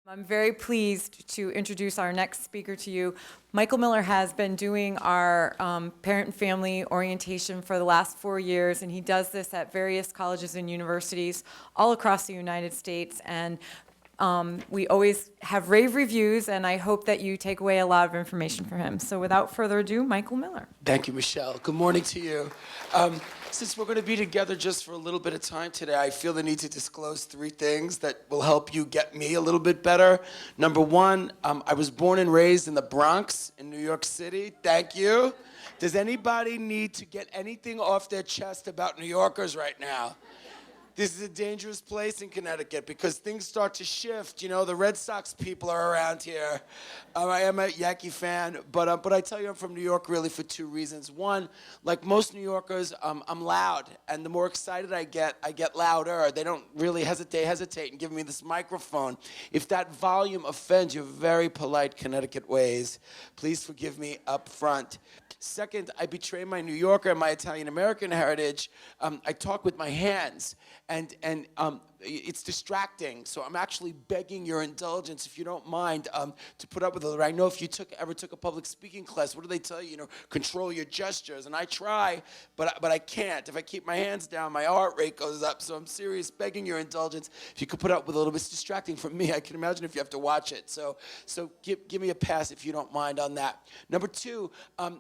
I'm very pleased to introduce our next speaker to you. Michael Miller has been doing our parent and family orientation for the last 4 years, and he does this at various colleges and universities all across the United States. And we always have rave reviews, and I hope that you take away a lot of information from him. So without further ado, Michael Miller. Thank you, Michelle. Good morning to you. Since we're going to be together just for a little bit of time today, I feel the need to disclose 3 things that will help you get me a little bit better. Number 1, I was born and raised in the Bronx in New York City. Thank you. Does anybody need to get anything off their chest about New Yorkers right now? This is a dangerous place in Connecticut because things start to shift. You know, the Red Sox people are around here. I am a Yankee fan, but I tell you I'm from New York really for 2 reasons. One, like most New Yorkers, I'm loud, and the more excited I get louder. They don't really hesitate in giving me this microphone. If that volume offends your very polite Connecticut ways, please forgive me up front. Second, I betray my New Yorker and my Italian-American heritage. I talk with my hands, and it's distracting. So I'm actually begging your indulgence, if you don't mind, to put up with it. I know if you ever took a public speaking class, what do they tell you? You know, control your gestures. And I try, but I can't. If I keep my hands down, my heart rate goes up. So I'm serious, begging your indulgence. If you could put up with a little bit, it's distracting for me. I can imagine if you have to watch it. So give me a pass if you don't mind on that. Number 2,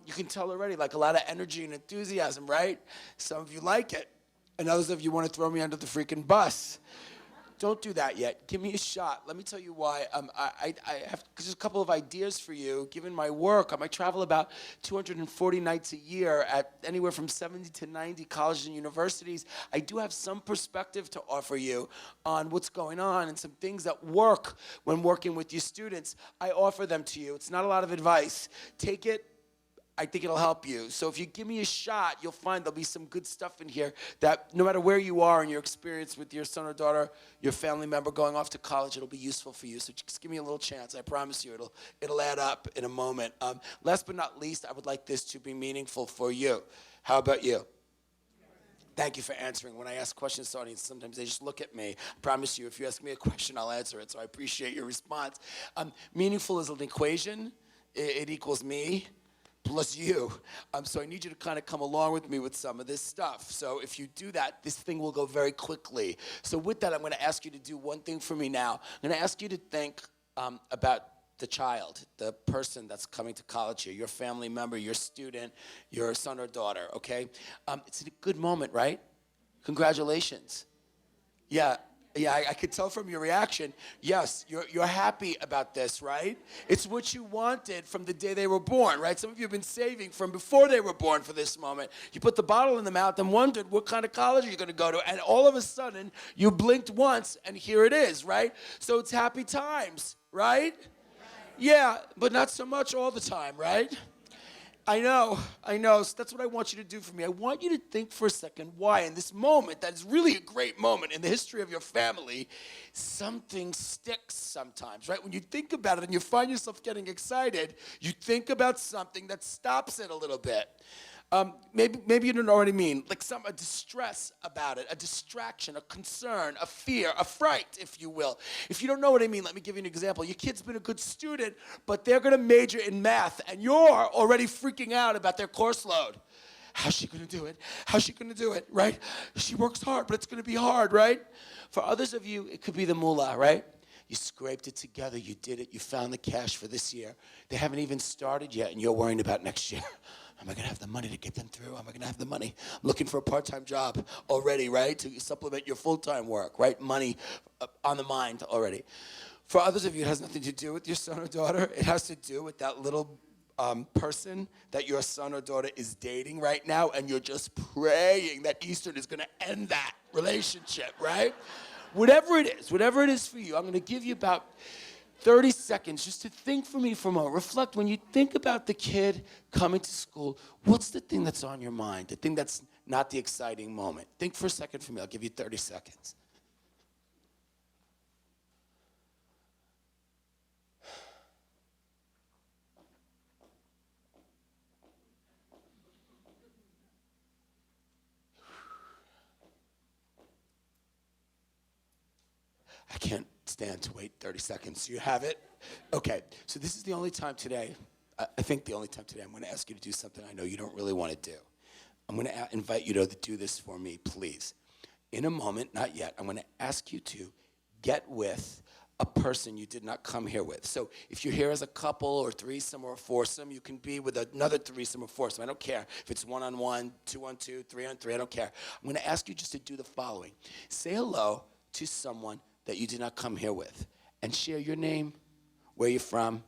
you can tell already, like a lot of energy and enthusiasm, right? Some of you like it, and others of you want to throw me under the freaking bus. Don't do that yet. Give me a shot. Let me tell you why. I have just a couple of ideas for you. Given my work, I travel about 240 nights a year at anywhere from 70 to 90 colleges and universities. I do have some perspective to offer you on what's going on and some things that work when working with your students. I offer them to you. It's not a lot of advice. Take it. I think it'll help you. So if you give me a shot, you'll find there'll be some good stuff in here that no matter where you are in your experience with your son or daughter, your family member going off to college, it'll be useful for you. So just give me a little chance. I promise you it'll add up in a moment. Last but not least, I would like this to be meaningful for you. How about you? Thank you for answering. When I ask questions to the audience, sometimes they just look at me. I promise you, if you ask me a question, I'll answer it. So I appreciate your response. Meaningful is an equation. It equals me plus you. So I need you to kind of come along with me with some of this stuff. So if you do that, this thing will go very quickly. So with that, I'm going to ask you to do one thing for me now. I'm going to ask you to think about the child, the person that's coming to college here, your family member, your student, your son or daughter, okay? It's a good moment, right? Congratulations. Yeah, I could tell from your reaction, yes, you're happy about this, right? It's what you wanted from the day they were born, right? Some of you have been saving from before they were born for this moment. You put the bottle in the mouth and wondered what kind of college you're going to go to, and all of a sudden, you blinked once, and here it is, right? So it's happy times, right? Yeah, but not so much all the time, right? I know. So that's what I want you to do for me. I want you to think for a second why in this moment, that is really a great moment in the history of your family, something sticks sometimes, right? When you think about it and you find yourself getting excited, you think about something that stops it a little bit. Maybe you don't know what I mean, like a distress about it, a distraction, a concern, a fear, a fright, if you will. If you don't know what I mean, let me give you an example. Your kid's been a good student, but they're going to major in math, and you're already freaking out about their course load. How's she going to do it? How's she going to do it, right? She works hard, but it's going to be hard, right? For others of you, it could be the moolah, right? You scraped it together, you did it, you found the cash for this year. They haven't even started yet, and you're worrying about next year. Am I going to have the money to get them through? Am I going to have the money? I'm looking for a part-time job already, right, to supplement your full-time work, right? Money on the mind already. For others of you, it has nothing to do with your son or daughter. It has to do with that little person that your son or daughter is dating right now, and you're just praying that Eastern is going to end that relationship, right? Whatever it is for you, I'm going to give you about 30 seconds just to think for me for a moment. Reflect. When you think about the kid coming to school, what's the thing that's on your mind? The thing that's not the exciting moment. Think for a second for me. I'll give you 30 seconds. I can't stand to wait 30 seconds. You have it? Okay, so this is the only time today, I think the only time today I'm going to ask you to do something I know you don't really want to do. I'm going to invite you to do this for me, please. In a moment, not yet, I'm going to ask you to get with a person you did not come here with. So if you're here as a couple or threesome or a foursome, you can be with another threesome or foursome. I don't care if it's one-on-one, two-on-two, three-on-three, I don't care. I'm going to ask you just to do the following. Say hello to someone that you did not come here with and share your name, where you're from,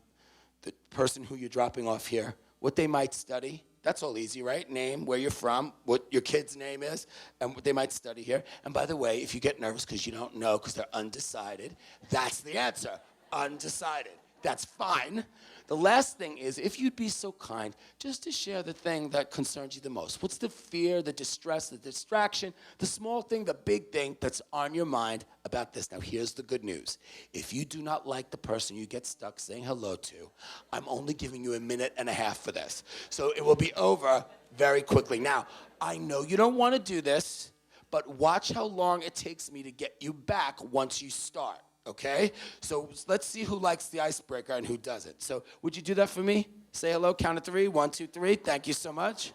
the person who you're dropping off here, what they might study. That's all easy, right? Name, where you're from, what your kid's name is, and what they might study here. And by the way, if you get nervous because you don't know, because they're undecided, that's the answer, undecided. That's fine. The last thing is, if you'd be so kind, just to share the thing that concerns you the most. What's the fear, the distress, the distraction, the small thing, the big thing that's on your mind about this? Now, here's the good news. If you do not like the person you get stuck saying hello to, I'm only giving you 1.5 minutes for this. So it will be over very quickly. Now, I know you don't want to do this, but watch how long it takes me to get you back once you start. Okay? So let's see who likes the icebreaker and who doesn't. So would you do that for me? Say hello, count of 3. 1, 2, 3. Thank you so much.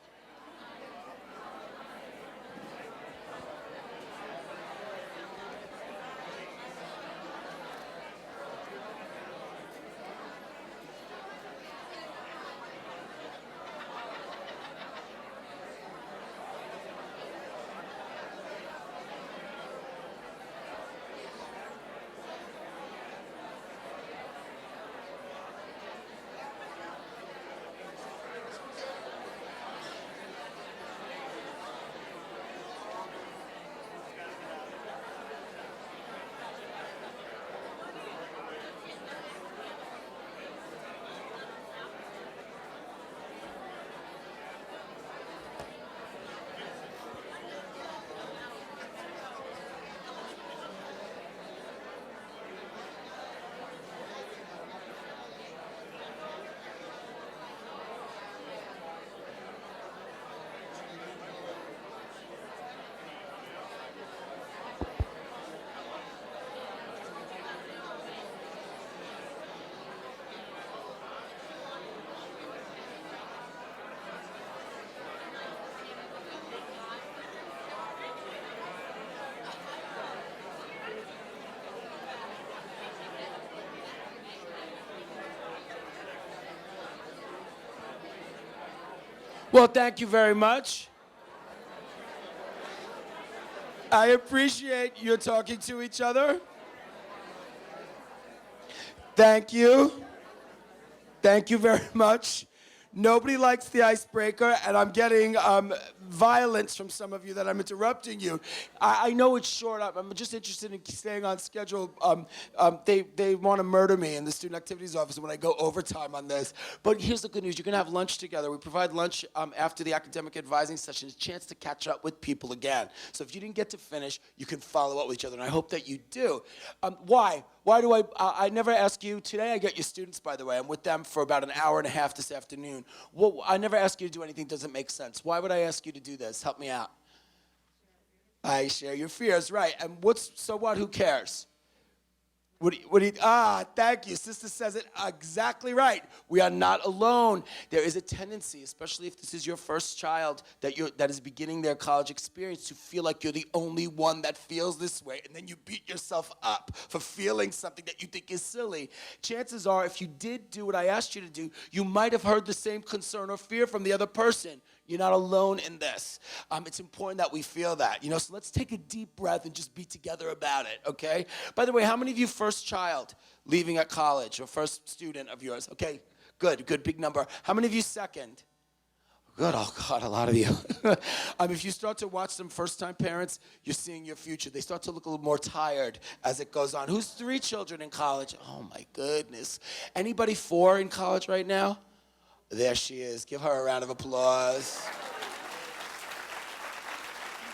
Well, thank you very much. I appreciate you talking to each other. Thank you. Thank you very much. Nobody likes the icebreaker, and I'm getting violence from some of you that I'm interrupting you. I know it's short. I'm just interested in staying on schedule. They want to murder me in the student activities office when I go overtime on this. But here's the good news. You're going to have lunch together. We provide lunch after the academic advising session, a chance to catch up with people again. So if you didn't get to finish, you can follow up with each other, and I hope that you do. Why? Why do I never ask you, today I get your students, by the way. I'm with them for about 1.5 hours this afternoon. Well, I never ask you to do anything that doesn't make sense. Why would I ask you to do this? Help me out. I share your fears, right. And so what, who cares? Thank you. Sister says it exactly right. We are not alone. There is a tendency, especially if this is your first child that is beginning their college experience, to feel like you're the only one that feels this way, and then you beat yourself up for feeling something that you think is silly. Chances are, if you did do what I asked you to do, you might have heard the same concern or fear from the other person. You're not alone in this. It's important that we feel that. So let's take a deep breath and just be together about it, okay? By the way, how many of you first child leaving at college or first student of yours? Okay, good, big number. How many of you second? Good, oh God, a lot of you. If you start to watch some first-time parents, you're seeing your future. They start to look a little more tired as it goes on. Who's 3 children in college? Oh my goodness. Anybody 4 in college right now? There she is. Give her a round of applause.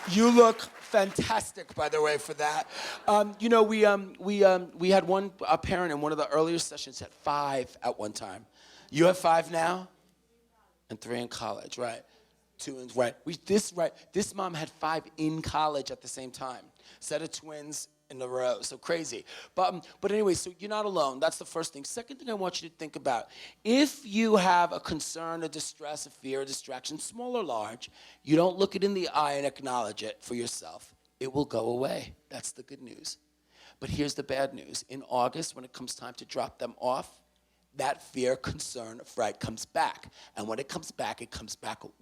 You look fantastic, by the way, for that. We had one parent in one of the earlier sessions had 5 at one time. You have 5 now, and 3 in college, right? 2 in right. This mom had 5 in college at the same time. Set of twins in a row. So crazy. But anyway, so you're not alone. That's the first thing. Second thing I want you to think about, if you have a concern, a distress, a fear, a distraction, small or large, you don't look it in the eye and acknowledge it for yourself, it will go away. That's the good news. But here's the bad news. In August, when it comes time to drop them off, that fear, concern, fright comes back. And when it comes back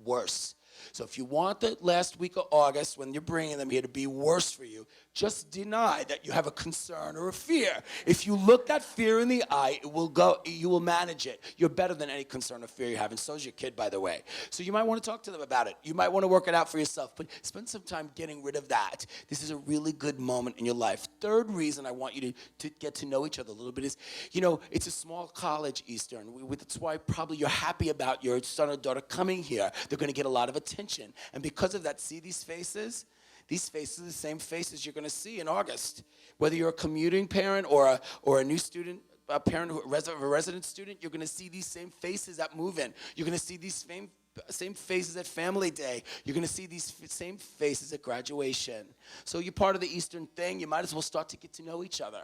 worse. So if you want the last week of August, when you're bringing them here, to be worse for you, just deny that you have a concern or a fear. If you look that fear in the eye, it will go. You will manage it. You're better than any concern or fear you have, and so is your kid, by the way. So you might want to talk to them about it. You might want to work it out for yourself, but spend some time getting rid of that. This is a really good moment in your life. Third reason I want you to get to know each other a little bit is, it's a small college, Eastern. That's why probably you're happy about your son or daughter coming here. They're going to get a lot of attention. And because of that, see these faces? These faces are the same faces you're going to see in August. Whether you're a commuting parent or a new student, a parent of a resident student, you're going to see these same faces at move-in. You're going to see these same faces at family day. You're going to see these same faces at graduation. So you're part of the Eastern thing. You might as well start to get to know each other.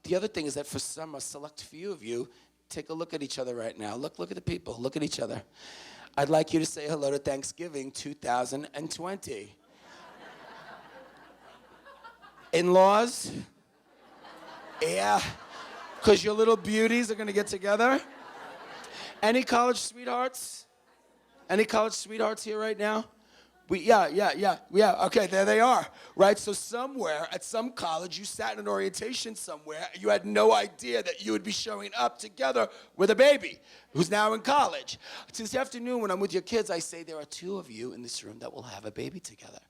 The other thing is that for some, a select few of you, take a look at each other right now. Look at the people. Look at each other. I'd like you to say hello to Thanksgiving 2020. In-laws? Yeah, because your little beauties are going to get together. Any college sweethearts? Any college sweethearts here right now? Yeah, okay, there they are, right? So somewhere, at some college, you sat in an orientation somewhere, and you had no idea that you would be showing up together with a baby who's now in college. So this afternoon, when I'm with your kids, I say there are two of you in this room that will have a baby together.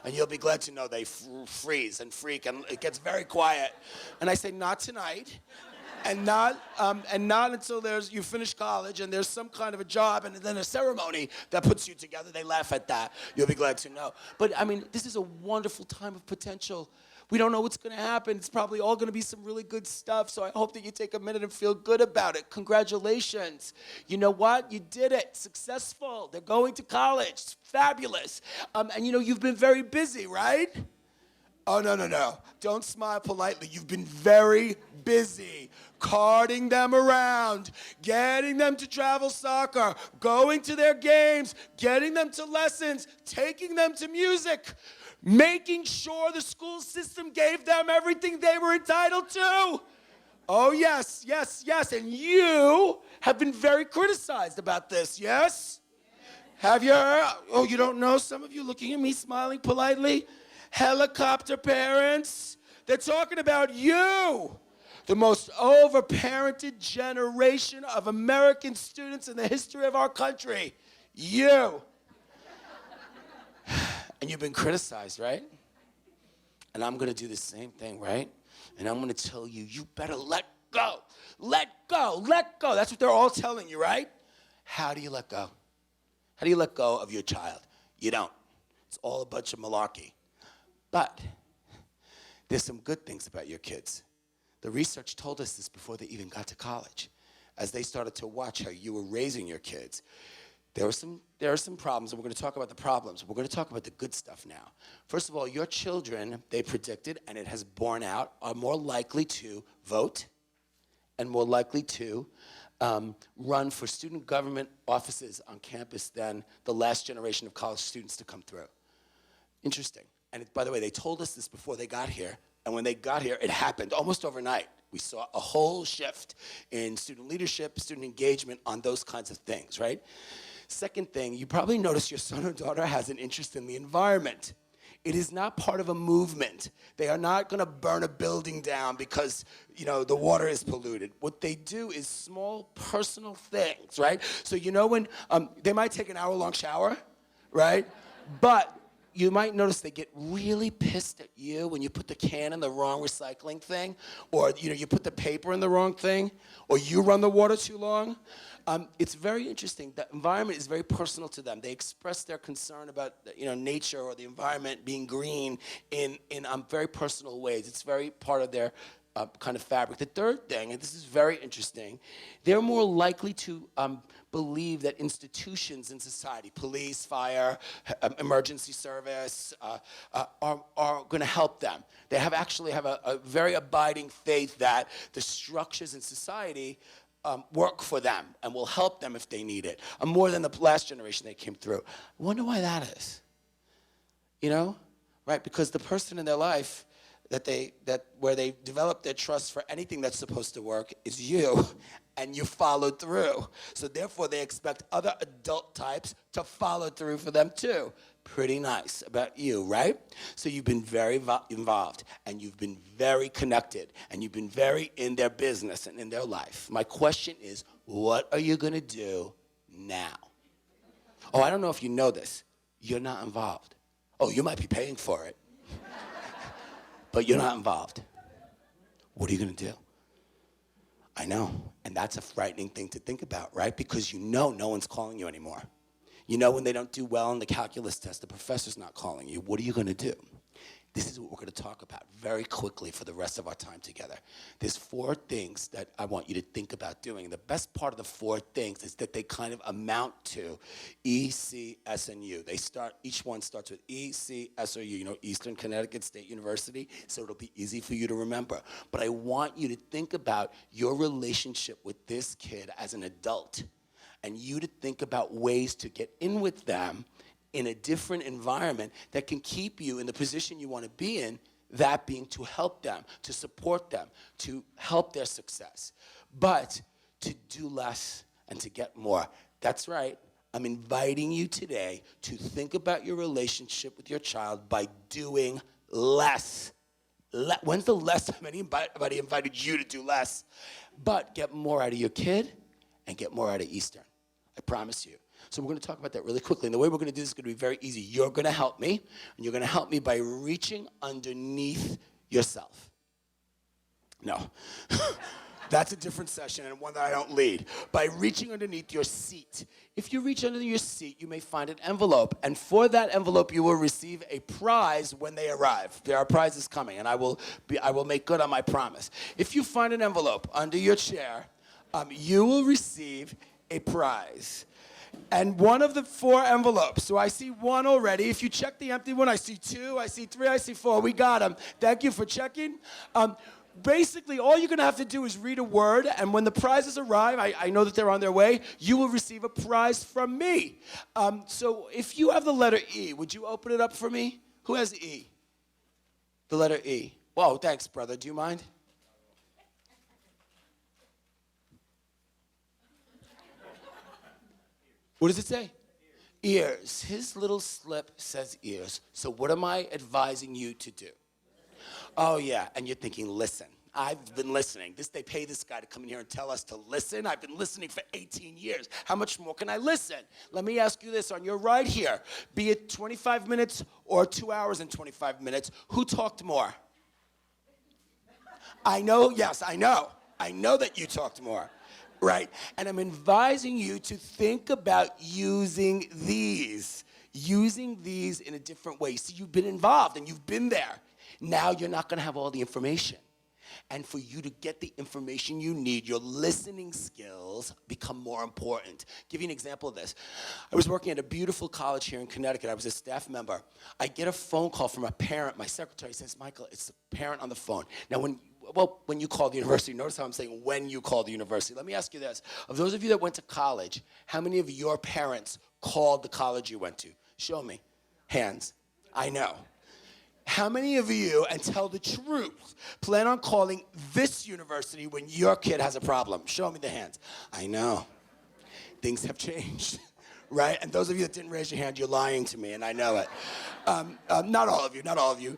And you'll be glad to know they freeze and freak, and it gets very quiet. And I say, not tonight. And not until you finish college and there's some kind of a job and then a ceremony that puts you together. They laugh at that. You'll be glad to know. But this is a wonderful time of potential. We don't know what's going to happen. It's probably all going to be some really good stuff. So I hope that you take a minute and feel good about it. Congratulations. You know what? You did it. Successful. They're going to college. It's fabulous. And you've been very busy, right? Oh, no. Don't smile politely. You've been very busy carting them around, getting them to travel soccer, going to their games, getting them to lessons, taking them to music, making sure the school system gave them everything they were entitled to. Oh, yes. And you have been very criticized about this, yes? Have you heard? Oh, you don't know? Some of you looking at me, smiling politely? Helicopter parents, they're talking about you, the most overparented generation of American students in the history of our country. You. And you've been criticized, right? And I'm going to do the same thing, right? And I'm going to tell you, you better let go. Let go. That's what they're all telling you, right? How do you let go? How do you let go of your child? You don't. It's all a bunch of malarkey. But there's some good things about your kids. The research told us this before they even got to college. As they started to watch how you were raising your kids, there are some problems, and we're going to talk about the problems. We're going to talk about the good stuff now. First of all, your children, they predicted, and it has borne out, are more likely to vote and more likely to run for student government offices on campus than the last generation of college students to come through. Interesting. And by the way, they told us this before they got here. And when they got here, it happened almost overnight. We saw a whole shift in student leadership, student engagement on those kinds of things, right? Second thing, you probably noticed your son or daughter has an interest in the environment. It is not part of a movement. They are not going to burn a building down because, the water is polluted. What they do is small personal things, right? So when they might take an hour-long shower, right? But you might notice they get really pissed at you when you put the can in the wrong recycling thing, or you put the paper in the wrong thing, or you run the water too long. It's very interesting. The environment is very personal to them. They express their concern about nature or the environment being green in very personal ways. It's very part of their kind of fabric. The third thing, and this is very interesting, they're more likely to believe that institutions in society, police, fire, emergency service, are going to help them. They actually have a very abiding faith that the structures in society work for them and will help them if they need it, more than the last generation that came through. I wonder why that is. You know, right? Because the person in their life where they develop their trust for anything that's supposed to work is you, and you followed through. So therefore, they expect other adult types to follow through for them too. Pretty nice about you, right? So you've been very involved, and you've been very connected, and you've been very in their business and in their life. My question is, what are you gonna do now? Oh, I don't know if you know this. You're not involved. Oh, you might be paying for it, but you're not involved. What are you gonna do? I know, and that's a frightening thing to think about, right? Because you know no one's calling you anymore. You know when they don't do well on the calculus test, the professor's not calling you. What are you gonna do? This is what we're gonna talk about very quickly for the rest of our time together. There's 4 things that I want you to think about doing. The best part of the 4 things is that they kind of amount to E, C, S, and U. Each one starts with E, C, S, or U. You know, Eastern Connecticut State University, so it'll be easy for you to remember. But I want you to think about your relationship with this kid as an adult, and you to think about ways to get in with them in a different environment that can keep you in the position you want to be in, that being to help them, to support them, to help their success, but to do less and to get more. That's right. I'm inviting you today to think about your relationship with your child by doing less. When's the last time anybody invited you to do less? But get more out of your kid and get more out of Eastern. I promise you. So we're going to talk about that really quickly. And the way we're going to do this is going to be very easy. You're going to help me, and you're going to help me by reaching underneath yourself. No. That's a different session and one that I don't lead. By reaching underneath your seat. If you reach under your seat, you may find an envelope. And for that envelope, you will receive a prize when they arrive. There are prizes coming, and I will make good on my promise. If you find an envelope under your chair, you will receive a prize. And one of the 4 envelopes, so I see 1 already. If you check the empty one, I see 2, I see 3, I see 4. We got them. Thank you for checking. Basically, all you're going to have to do is read a word, and when the prizes arrive, I know that they're on their way, you will receive a prize from me. So if you have the letter E, would you open it up for me? Who has E? The letter E. Whoa, thanks, brother. Do you mind? What does it say? Ears. His little slip says ears. So what am I advising you to do? Oh, yeah, and you're thinking, listen. I've been listening. They pay this guy to come in here and tell us to listen. I've been listening for 18 years. How much more can I listen? Let me ask you this on your right here. Be it 25 minutes or 2 hours and 25 minutes, who talked more? I know, yes, I know. I know that you talked more. Right? And I'm advising you to think about using these in a different way. See, you've been involved and you've been there. Now you're not going to have all the information. And for you to get the information you need, your listening skills become more important. Give you an example of this. I was working at a beautiful college here in Connecticut. I was a staff member. I get a phone call from a parent. My secretary says, Michael, it's a parent on the phone. Now, when you call the university, notice how I'm saying when you call the university. Let me ask you this. Of those of you that went to college, how many of your parents called the college you went to? Show me. Hands. I know. How many of you, and tell the truth, plan on calling this university when your kid has a problem? Show me the hands. I know. Things have changed. Right? And those of you that didn't raise your hand, you're lying to me, and I know it. Not all of you.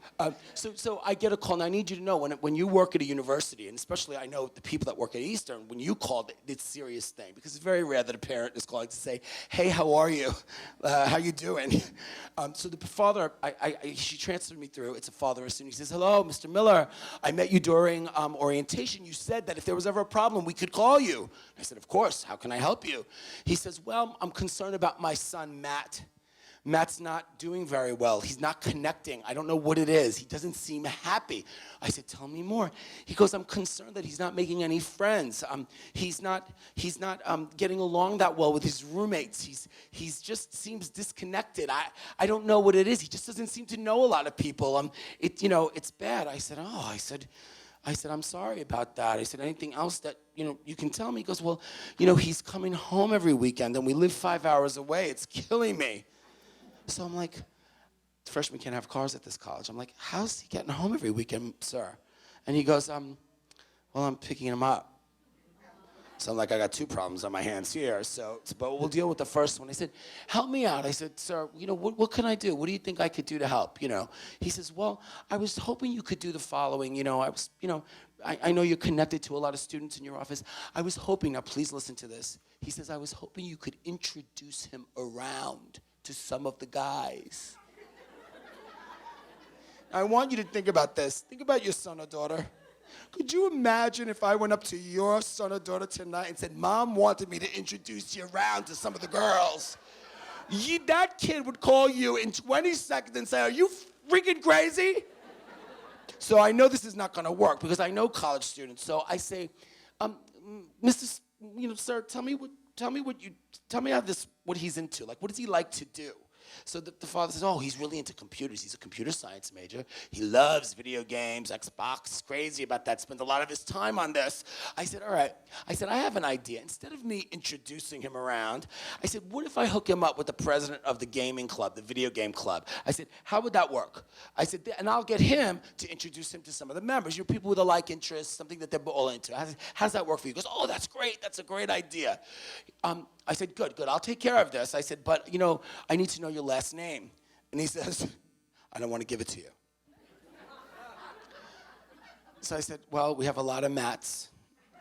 So I get a call, and I need you to know, when you work at a university, and especially I know the people that work at Eastern, when you call, it's a serious thing, because it's very rare that a parent is calling to say, hey, how are you? How you doing? So the father, she transferred me through. It's a father assistant. He says, hello, Mr. Miller. I met you during orientation. You said that if there was ever a problem, we could call you. I said, of course. How can I help you? He says, well, I'm concerned about my son, Matt. Matt's not doing very well. He's not connecting. I don't know what it is. He doesn't seem happy. I said, tell me more. He goes, I'm concerned that he's not making any friends. He's not getting along that well with his roommates. He's just seems disconnected. I don't know what it is. He just doesn't seem to know a lot of people. It's bad. I said, I'm sorry about that. I said, anything else that, you can tell me? He goes, well, he's coming home every weekend and we live 5 hours away. It's killing me. So I'm like, freshmen can't have cars at this college. I'm like, how's he getting home every weekend, sir? And he goes, well, I'm picking him up. So I'm like, I got two problems on my hands here, but we'll deal with the first one. I said, help me out. I said, sir, what can I do? What do you think I could do to help, He says, well, I was hoping you could do the following, I know you're connected to a lot of students in your office. I was hoping, now please listen to this. He says, I was hoping you could introduce him around to some of the guys. I want you to think about this. Think about your son or daughter. Could you imagine if I went up to your son or daughter tonight and said, Mom wanted me to introduce you around to some of the girls? That kid would call you in 20 seconds and say, are you freaking crazy? So I know this is not going to work because I know college students. So I say, sir, tell me what he's into. Like, what does he like to do? So the father says, oh, he's really into computers. He's a computer science major. He loves video games, Xbox, crazy about that, spends a lot of his time on this. I said, all right. I said, I have an idea. Instead of me introducing him around, I said, what if I hook him up with the president of the gaming club, the video game club? I said, how would that work? I said, and I'll get him to introduce him to some of the members, people with a like interest, something that they're all into. How does that work for you? He goes, oh, that's great. That's a great idea. I said, good, I'll take care of this. I said, but, I need to know your last name. And he says, I don't want to give it to you. So I said, well, we have a lot of Matts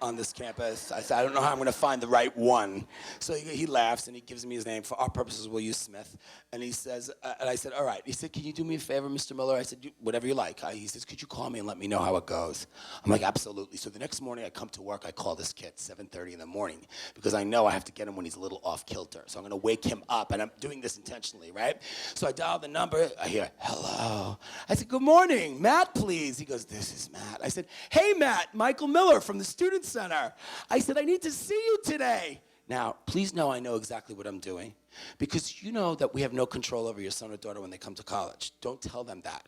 on this campus. I said, I don't know how I'm going to find the right one. So he laughs and he gives me his name. For our purposes, we'll use Smith. And he says, and I said, all right. He said, can you do me a favor, Mr. Miller? I said, whatever you like. He says, could you call me and let me know how it goes? I'm like, absolutely. So the next morning I come to work, I call this kid 7:30 in the morning because I know I have to get him when he's a little off kilter. So I'm going to wake him up, and I'm doing this intentionally, right? So I dial the number. I hear, hello. I said, good morning. Matt, please. He goes, this is Matt. I said, hey, Matt, Michael Miller from the Student Center. I said, I need to see you today. Now, please know I know exactly what I'm doing because you know that we have no control over your son or daughter when they come to college. Don't tell them that,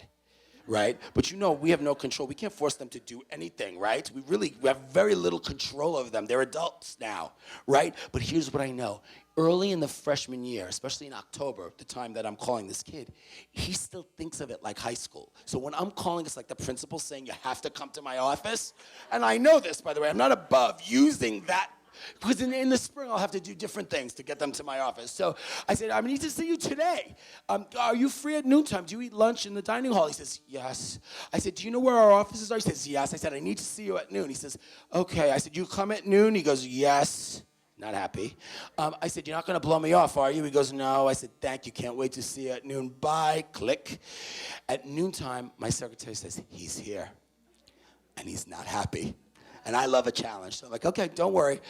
right? But we have no control. We can't force them to do anything, right? We have very little control over them. They're adults now, right? But here's what I know. Early in the freshman year, especially in October, the time that I'm calling this kid, he still thinks of it like high school. So when I'm calling, it's like the principal saying, you have to come to my office. And I know this, by the way. I'm not above using that because in the spring, I'll have to do different things to get them to my office. So I said, I need to see you today. Are you free at noontime? Do you eat lunch in the dining hall? He says, yes. I said, do you know where our offices are? He says, yes. I said, I need to see you at noon. He says, okay. I said, you come at noon? He goes, yes. Not happy. I said, you're not going to blow me off, are you? He goes, no. I said, thank you. Can't wait to see you at noon. Bye. Click. At noontime, my secretary says, he's here. And he's not happy. And I love a challenge. So I'm like, okay, don't worry.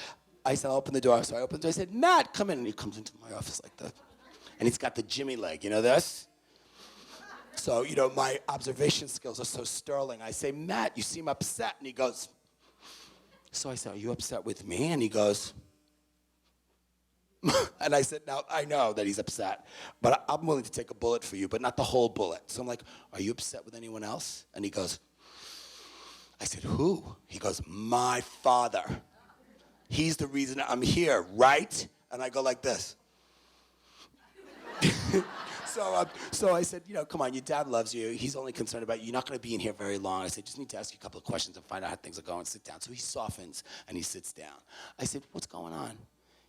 I said, I'll open the door. So I opened the door. I said, Matt, come in. And he comes into my office like that. And he's got the Jimmy leg. You know this? So, my observation skills are so sterling. I say, Matt, you seem upset. And he goes, so I said, are you upset with me? And he goes, and I said, now, I know that he's upset, but I'm willing to take a bullet for you, but not the whole bullet. So I'm like, are you upset with anyone else? And he goes, I said, who? He goes, my father. He's the reason I'm here, right? And I go like this. So I said, come on, your dad loves you. He's only concerned about you. You're not going to be in here very long. I said, just need to ask you a couple of questions and find out how things are going. Sit down. So he softens and he sits down. I said, what's going on?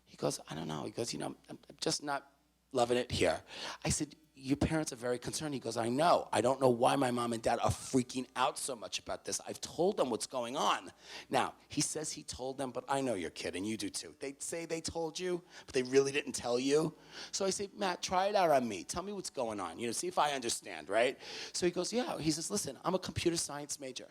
He goes, I don't know. He goes, I'm just not loving it here. I said, your parents are very concerned. He goes, I know. I don't know why my mom and dad are freaking out so much about this. I've told them what's going on. Now, he says he told them, but I know you're kidding. You do too. They say they told you, but they really didn't tell you. So I say, Matt, try it out on me. Tell me what's going on. See if I understand, right? So he goes, yeah. He says, listen, I'm a computer science major.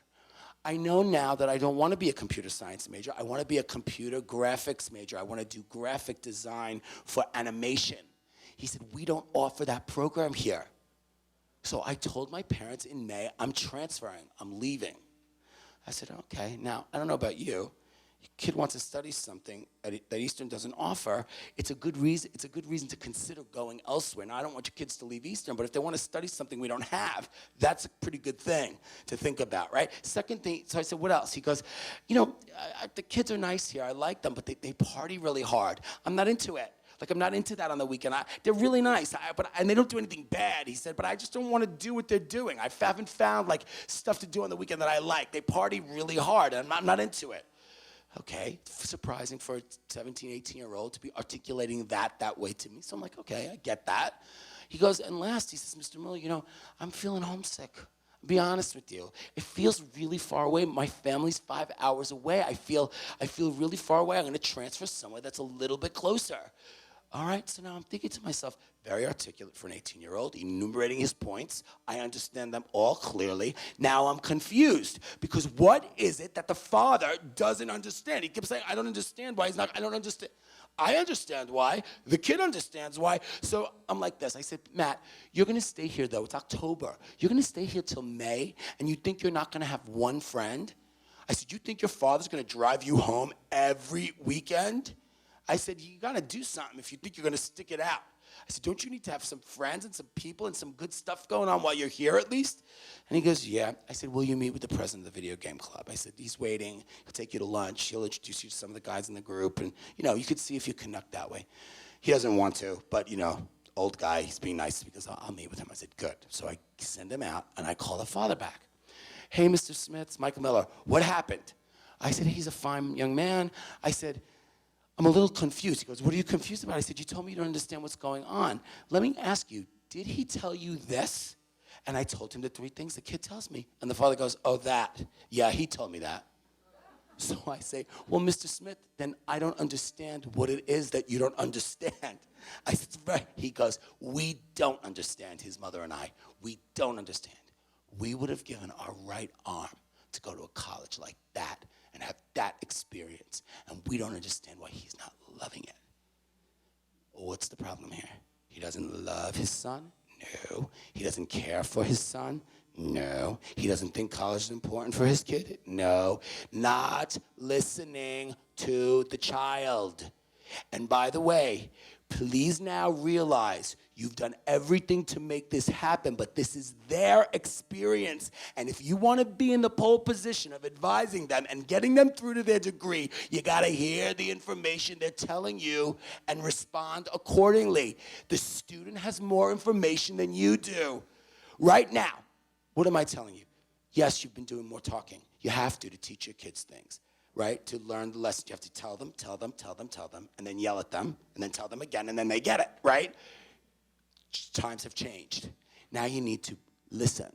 I know now that I don't want to be a computer science major. I want to be a computer graphics major. I want to do graphic design for animation. He said, we don't offer that program here. So I told my parents in May, I'm transferring, I'm leaving. I said, okay, now, I don't know about you. Your kid wants to study something that Eastern doesn't offer. It's a good reason to consider going elsewhere. Now, I don't want your kids to leave Eastern, but if they want to study something we don't have, that's a pretty good thing to think about, right? Second thing, so I said, what else? He goes, the kids are nice here. I like them, but they party really hard. I'm not into it. Like, I'm not into that on the weekend. They're really nice, and they don't do anything bad, he said, but I just don't want to do what they're doing. I haven't found, stuff to do on the weekend that I like. They party really hard, and I'm not into it. Okay, surprising for a 17, 18-year-old to be articulating that way to me. So I'm like, okay, I get that. He goes, and last, he says, Mr. Miller, I'm feeling homesick. I'll be honest with you. It feels really far away. My family's 5 hours away. I feel really far away. I'm going to transfer somewhere that's a little bit closer. All right, so now I'm thinking to myself, very articulate for an 18-year-old, enumerating his points. I understand them all clearly. Now I'm confused, because what is it that the father doesn't understand? He keeps saying, I don't understand why I don't understand. I understand why. The kid understands why. So I'm like this. I said, Matt, you're going to stay here, though. It's October. You're going to stay here till May, and you think you're not going to have one friend? I said, you think your father's going to drive you home every weekend? I said, you got to do something if you think you're going to stick it out. I said, don't you need to have some friends and some people and some good stuff going on while you're here at least? And he goes, yeah. I said, will you meet with the president of the video game club? I said, he's waiting. He'll take you to lunch. He'll introduce you to some of the guys in the group. And, you could see if you connect that way. He doesn't want to, but, old guy, he's being nice because I'll meet with him. I said, good. So I send him out, and I call the father back. Hey, Mr. Smith, it's Michael Miller. What happened? I said, he's a fine young man. I said, I'm a little confused. He goes, what are you confused about? I said, you told me you don't understand what's going on. Let me ask you, did he tell you this? And I told him the 3 things the kid tells me. And the father goes, oh, that. Yeah, he told me that. So I say, well, Mr. Smith, then I don't understand what it is that you don't understand. I said, right. He goes, we don't understand, his mother and I. We don't understand. We would have given our right arm to go to a college like that and have that experience, and we don't understand why he's not loving it. What's the problem here? He doesn't love his son? No. He doesn't care for his son? No. He doesn't think college is important for his kid? No. Not listening to the child. And by the way, please now realize you've done everything to make this happen, but this is their experience. And if you want to be in the pole position of advising them and getting them through to their degree, you got to hear the information they're telling you and respond accordingly. The student has more information than you do. Right now, what am I telling you? Yes, you've been doing more talking. You have to teach your kids things. Right? To learn the lesson, you have to tell them, and then yell at them, and then tell them again, and then they get it, right? Times have changed. Now you need to listen,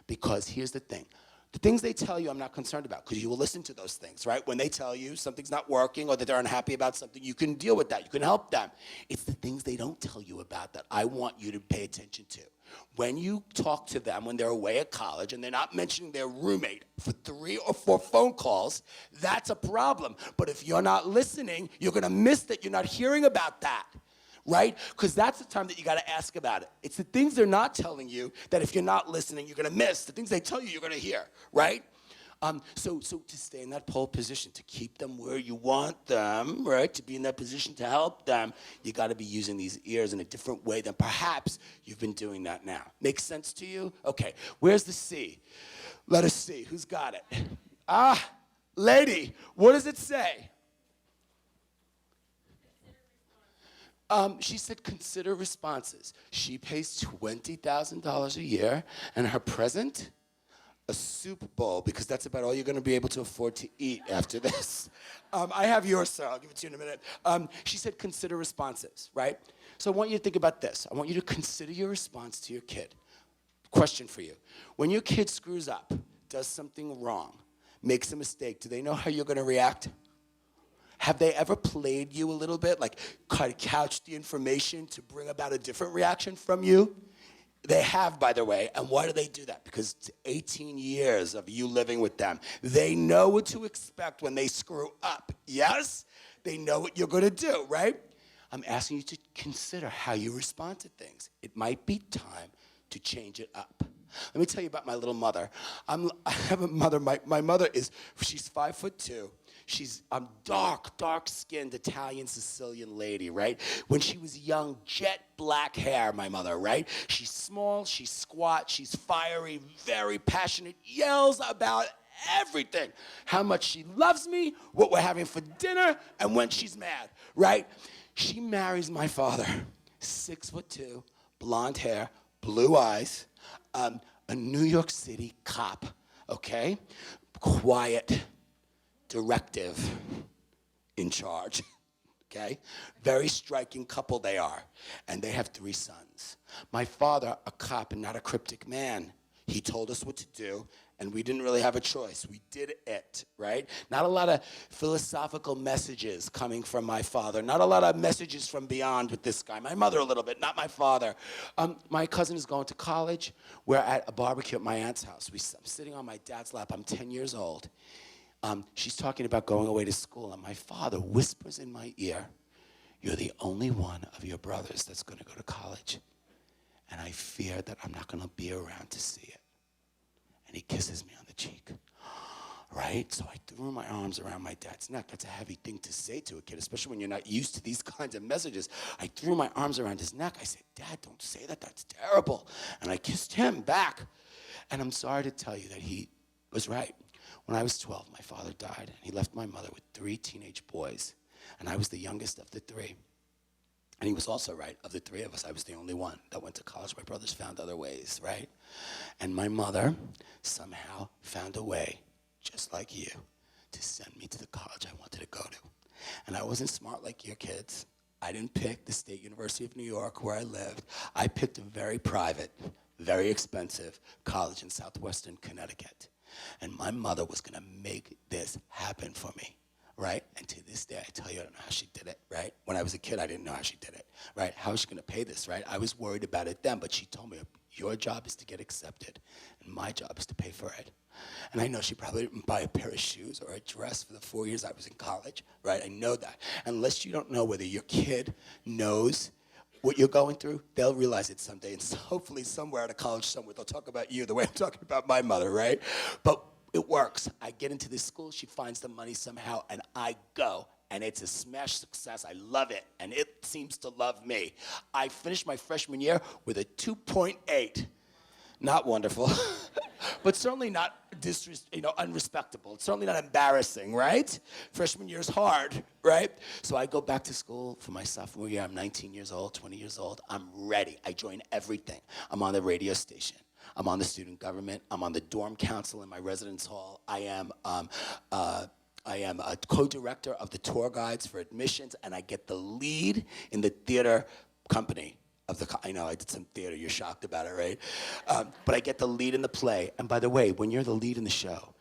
because here's the thing. The things they tell you, I'm not concerned about, because you will listen to those things, right? When they tell you something's not working or that they're unhappy about something, you can deal with that. You can help them. It's the things they don't tell you about that I want you to pay attention to. When you talk to them when they're away at college and they're not mentioning their roommate for 3 or 4 phone calls, that's a problem. But if you're not listening, you're going to miss that. You're not hearing about that, right? Because that's the time that you got to ask about it. It's the things they're not telling you that if you're not listening, you're going to miss. The things they tell you, you're going to hear, right? So to stay in that pole position, to keep them where you want them, right, to be in that position to help them, you got to be using these ears in a different way than perhaps you've been doing that now. Make sense to you? Okay, where's the C? Let us see. Who's got it? Lady, what does it say? She said, consider responses. She pays $20,000 a year, and her present? A Super Bowl, because that's about all you're going to be able to afford to eat after this. I have yours, sir. I'll give it to you in a minute. She said, consider responses, right? So I want you to think about this. I want you to consider your response to your kid. Question for you. When your kid screws up, does something wrong, makes a mistake, do they know how you're going to react? Have they ever played you a little bit, like kind of couched the information to bring about a different reaction from you? They have, by the way, and why do they do that? Because it's 18 years of you living with them. They know what to expect when they screw up, yes? They know what you're going to do, right? I'm asking you to consider how you respond to things. It might be time to change it up. Let me tell you about my little mother. I have a mother, my mother she's 5'2". She's dark-skinned Italian Sicilian lady, right? When she was young, jet black hair, my mother, right? She's small, she's squat, she's fiery, very passionate, yells about everything. How much she loves me, what we're having for dinner, and when she's mad, right? She marries my father, 6'2", blonde hair, blue eyes, a New York City cop, okay? Quiet, directive, in charge, okay? Very striking couple they are, and they have 3 sons. My father, a cop and not a cryptic man. He told us what to do, and we didn't really have a choice. We did it, right? Not a lot of philosophical messages coming from my father. Not a lot of messages from beyond with this guy. My mother a little bit, not my father. My cousin is going to college. We're at a barbecue at my aunt's house. I'm sitting on my dad's lap. I'm 10 years old. She's talking about going away to school, and my father whispers in my ear, "You're the only one of your brothers that's going to go to college. And I fear that I'm not going to be around to see it." And he kisses me on the cheek, right? So I threw my arms around my dad's neck. That's a heavy thing to say to a kid, especially when you're not used to these kinds of messages. I threw my arms around his neck. I said, "Dad, don't say that. That's terrible." And I kissed him back. And I'm sorry to tell you that he was right. When I was 12, my father died, and he left my mother with 3 teenage boys, and I was the youngest of the 3. And he was also right. Of the 3 of us, I was the only one that went to college. My brothers found other ways, right? And my mother somehow found a way, just like you, to send me to the college I wanted to go to. And I wasn't smart like your kids. I didn't pick the State University of New York where I lived. I picked a very private, very expensive college in southwestern Connecticut. And my mother was going to make this happen for me. Right? And to this day, I tell you, I don't know how she did it, right? When I was a kid, I didn't know how she did it, right? How is she going to pay this, right? I was worried about it then, but she told me, your job is to get accepted, and my job is to pay for it. And I know she probably didn't buy a pair of shoes or a dress for the 4 years I was in college, right? I know that. Unless you don't know whether your kid knows what you're going through, they'll realize it someday, and so hopefully somewhere at a college somewhere, they'll talk about you the way I'm talking about my mother, right? But it works. I get into this school, she finds the money somehow, and I go. And it's a smash success. I love it, and it seems to love me. I finished my freshman year with a 2.8. Not wonderful, but certainly not unrespectable. It's certainly not embarrassing, right? Freshman year is hard, right? So I go back to school for my sophomore year. I'm 19 years old, 20 years old. I'm ready. I join everything. I'm on the radio station. I'm on the student government. I'm on the dorm council in my residence hall. I am a co-director of the tour guides for admissions, and I get the lead in the theater company of the. I know I did some theater. You're shocked about it, right? But I get the lead in the play. And by the way, when you're the lead in the show,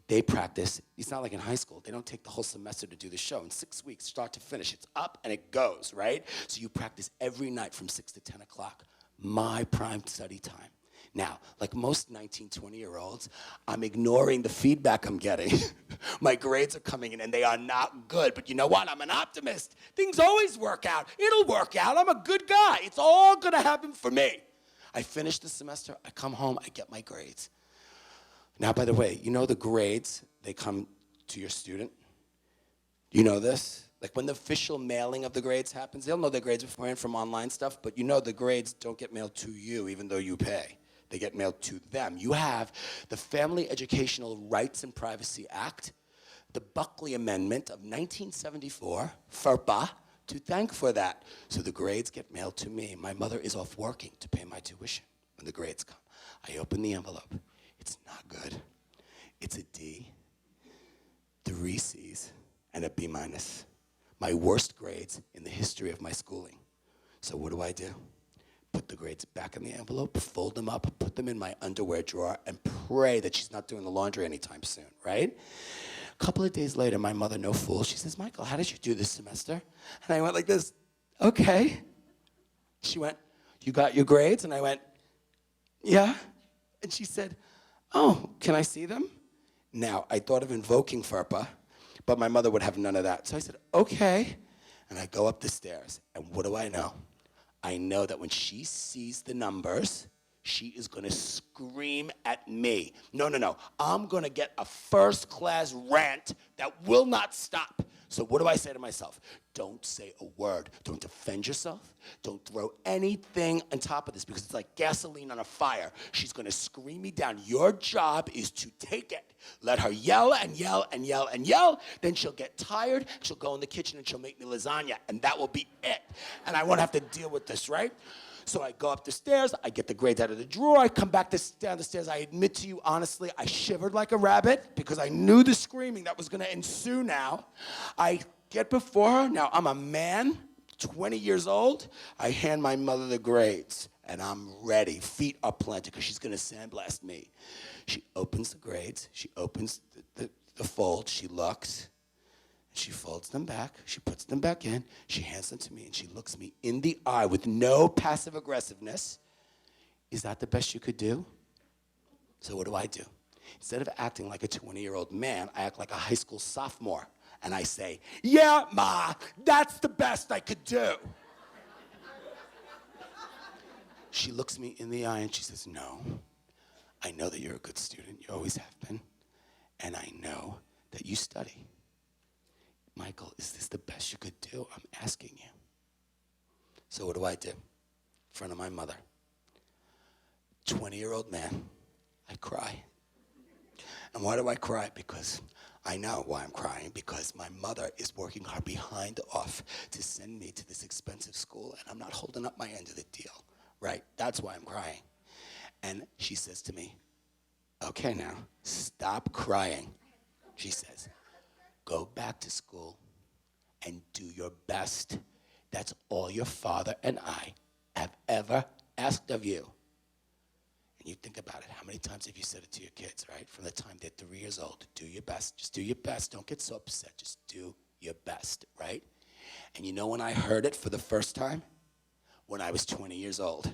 they practice. It's not like in high school. They don't take the whole semester to do the show. In 6 weeks, start to finish, it's up and it goes, right? So you practice every night from 6 to 10 o'clock. My prime study time. Now, like most 19, 20-year-olds, I'm ignoring the feedback I'm getting. My grades are coming in, and they are not good. But you know what? I'm an optimist. Things always work out. It'll work out. I'm a good guy. It's all going to happen for me. I finish the semester. I come home. I get my grades. Now, by the way, you know the grades, they come to your student? Do you know this? Like when the official mailing of the grades happens, they'll know their grades beforehand from online stuff, but you know the grades don't get mailed to you even though you pay. They get mailed to them. You have the Family Educational Rights and Privacy Act, the Buckley Amendment of 1974, FERPA, to thank for that. So the grades get mailed to me. My mother is off working to pay my tuition when the grades come. I open the envelope. It's not good. It's a D, 3 C's, and a B minus. My worst grades in the history of my schooling. So what do? Put the grades back in the envelope, fold them up, put them in my underwear drawer, and pray that she's not doing the laundry anytime soon, right? A couple of days later, my mother, no fool, she says, "Michael, how did you do this semester?" And I went like this, "Okay." She went, "You got your grades?" And I went, "Yeah." And she said, "Oh, can I see them?" Now, I thought of invoking FERPA, but my mother would have none of that. So I said, "Okay." And I go up the stairs, and what do I know? I know that when she sees the numbers, she is gonna scream at me. No, no, no. I'm gonna get a first-class rant that will not stop. So what do I say to myself? Don't say a word. Don't defend yourself. Don't throw anything on top of this because it's like gasoline on a fire. She's gonna scream me down. Your job is to take it. Let her yell and yell and yell and yell. Then she'll get tired. She'll go in the kitchen and she'll make me lasagna, and that will be it. And I won't have to deal with this, right? So I go up the stairs, I get the grades out of the drawer, I come back down the stairs. I admit to you, honestly, I shivered like a rabbit because I knew the screaming that was gonna ensue now. I get before her, now I'm a man, 20 years old. I hand my mother the grades, and I'm ready. Feet are planted because she's gonna sandblast me. She opens the grades, she opens the fold, she looks, she folds them back, she puts them back in, she hands them to me, and she looks me in the eye with no passive aggressiveness. Is that the best you could do? So what do? Instead of acting like a 20-year-old man, I act like a high school sophomore. And I say, yeah, Ma, that's the best I could do. She looks me in the eye and she says, no, I know that you're a good student, you always have been, and I know that you study. Michael, is this the best you could do? I'm asking you. So what do? In front of my mother. 20-year-old man, I cry. And why do I cry? Because I know why I'm crying, because my mother is working her behind off to send me to this expensive school, and I'm not holding up my end of the deal, right? That's why I'm crying. And she says to me, okay now, stop crying. She says, go back to school and do your best. That's all your father and I have ever asked of you. And you think about it, how many times have you said it to your kids, right? From the time they're 3 years old, do your best, just do your best. Don't get so upset, just do your best, right? And you know when I heard it for the first time? When I was 20 years old.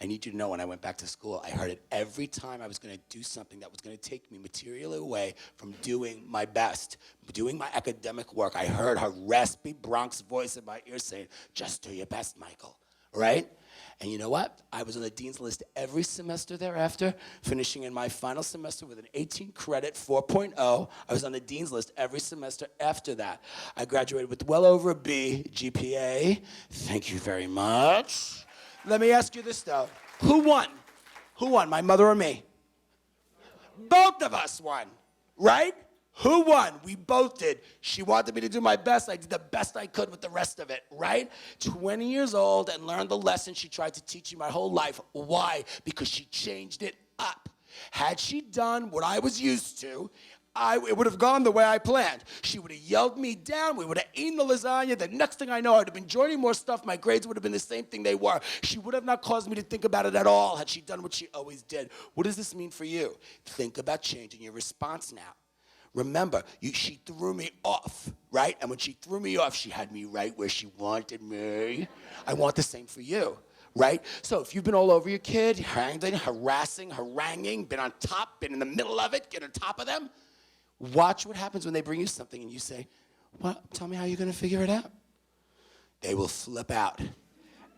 I need you to know when I went back to school, I heard it every time I was gonna do something that was gonna take me materially away from doing my best, doing my academic work. I heard her raspy Bronx voice in my ear saying, just do your best, Michael, right? And you know what? I was on the dean's list every semester thereafter, finishing in my final semester with an 18 credit 4.0. I was on the dean's list every semester after that. I graduated with well over a B GPA. Thank you very much. Let me ask you this though. Who won? Who won, my mother or me? Both of us won, right? Who won? We both did. She wanted me to do my best. I did the best I could with the rest of it, right? 20 years old and learned the lesson she tried to teach me my whole life. Why? Because she changed it up. Had she done what I was used to, it would have gone the way I planned. She would have yelled me down. We would have eaten the lasagna. The next thing I know, I'd have been joining more stuff. My grades would have been the same thing they were. She would have not caused me to think about it at all had she done what she always did. What does this mean for you? Think about changing your response now. Remember, she threw me off, right? And when she threw me off, she had me right where she wanted me. I want the same for you. Right? So if you've been all over your kid, handling, harassing, haranguing, been on top, been in the middle of it, get on top of them, watch what happens when they bring you something and you say, well, tell me how you're gonna figure it out. They will flip out.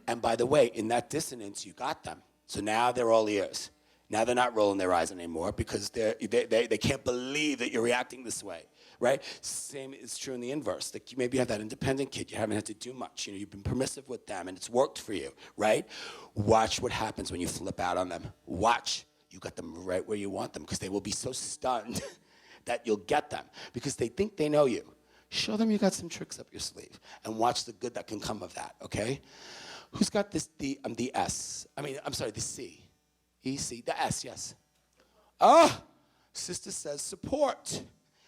And by the way, in that dissonance, you got them. So now they're all ears. Now they're not rolling their eyes anymore because they can't believe that you're reacting this way, right? Same is true in the inverse. Like maybe you have that independent kid, you haven't had to do much. You've been permissive with them and it's worked for you, right? Watch what happens when you flip out on them. Watch. You got them right where you want them because they will be so stunned that you'll get them because they think they know you. Show them you got some tricks up your sleeve and watch the good that can come of that, okay? Who's got the C? E-C, the S, yes. Oh, sister says support.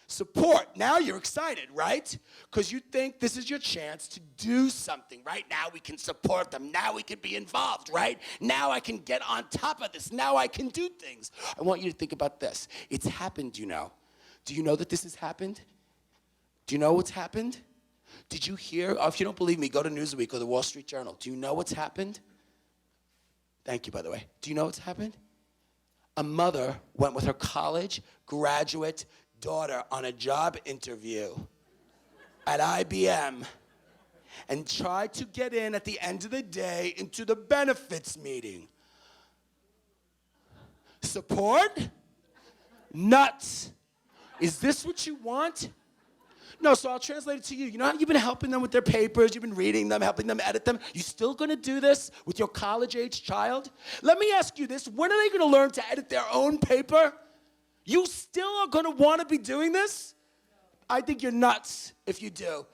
Support. Now you're excited, right? Because you think this is your chance to do something, right? Now we can support them. Now we can be involved, right? Now I can get on top of this. Now I can do things. I want you to think about this. It's happened, you know. Do you know that this has happened? Do you know what's happened? Did you hear? Oh, if you don't believe me, go to Newsweek or the Wall Street Journal. Do you know what's happened? Thank you, by the way. Do you know what's happened? A mother went with her college graduate daughter on a job interview at IBM, and try to get in at the end of the day into the benefits meeting. Support? Nuts. Is this what you want? No, so I'll translate it to you. You know how you've been helping them with their papers, you've been reading them, helping them edit them? You still gonna do this with your college-age child? Let me ask you this, when are they gonna learn to edit their own paper? You still are gonna wanna be doing this? I think you're nuts if you do.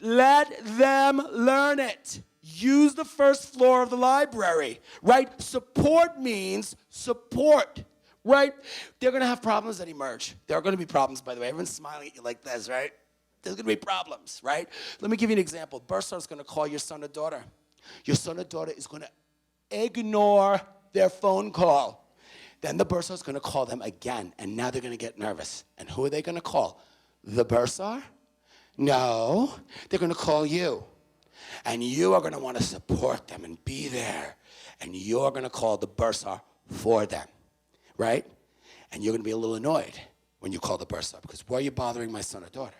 Let them learn it. Use the first floor of the library, right? Support means support, right? They're gonna have problems that emerge. There are gonna be problems, by the way. Everyone's smiling at you like this, right? There's gonna be problems, right? Let me give you an example. Bursar's gonna call your son or daughter. Your son or daughter is gonna ignore their phone call. Then the bursar's gonna call them again, and now they're gonna get nervous. And who are they gonna call? The bursar? No, they're gonna call you. And you are gonna wanna support them and be there. And you're gonna call the bursar for them, right? And you're gonna be a little annoyed when you call the bursar, because why are you bothering my son or daughter?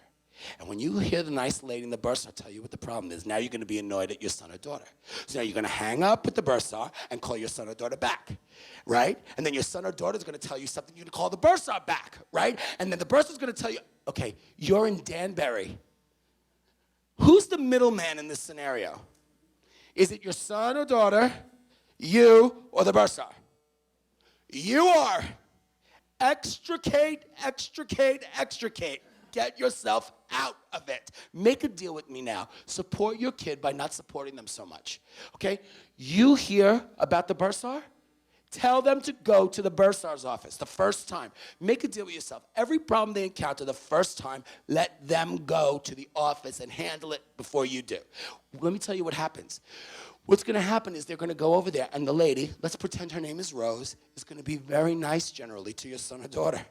And when you hear the nice lady in the bursar tell you what the problem is, now you're gonna be annoyed at your son or daughter. So now you're gonna hang up with the bursar and call your son or daughter back, right? And then your son or daughter is gonna tell you something, you're gonna call the bursar back, right? And then the bursar's gonna tell you, okay, you're in Danbury. Who's the middleman in this scenario? Is it your son or daughter, you, or the bursar? You are. Extricate, extricate, extricate. Get yourself out of it. Make a deal with me now. Support your kid by not supporting them so much, okay? You hear about the bursar? Tell them to go to the bursar's office the first time. Make a deal with yourself. Every problem they encounter the first time, let them go to the office and handle it before you do. Let me tell you what happens. What's gonna happen is they're gonna go over there, and the lady, let's pretend her name is Rose, is gonna be very nice generally to your son or daughter.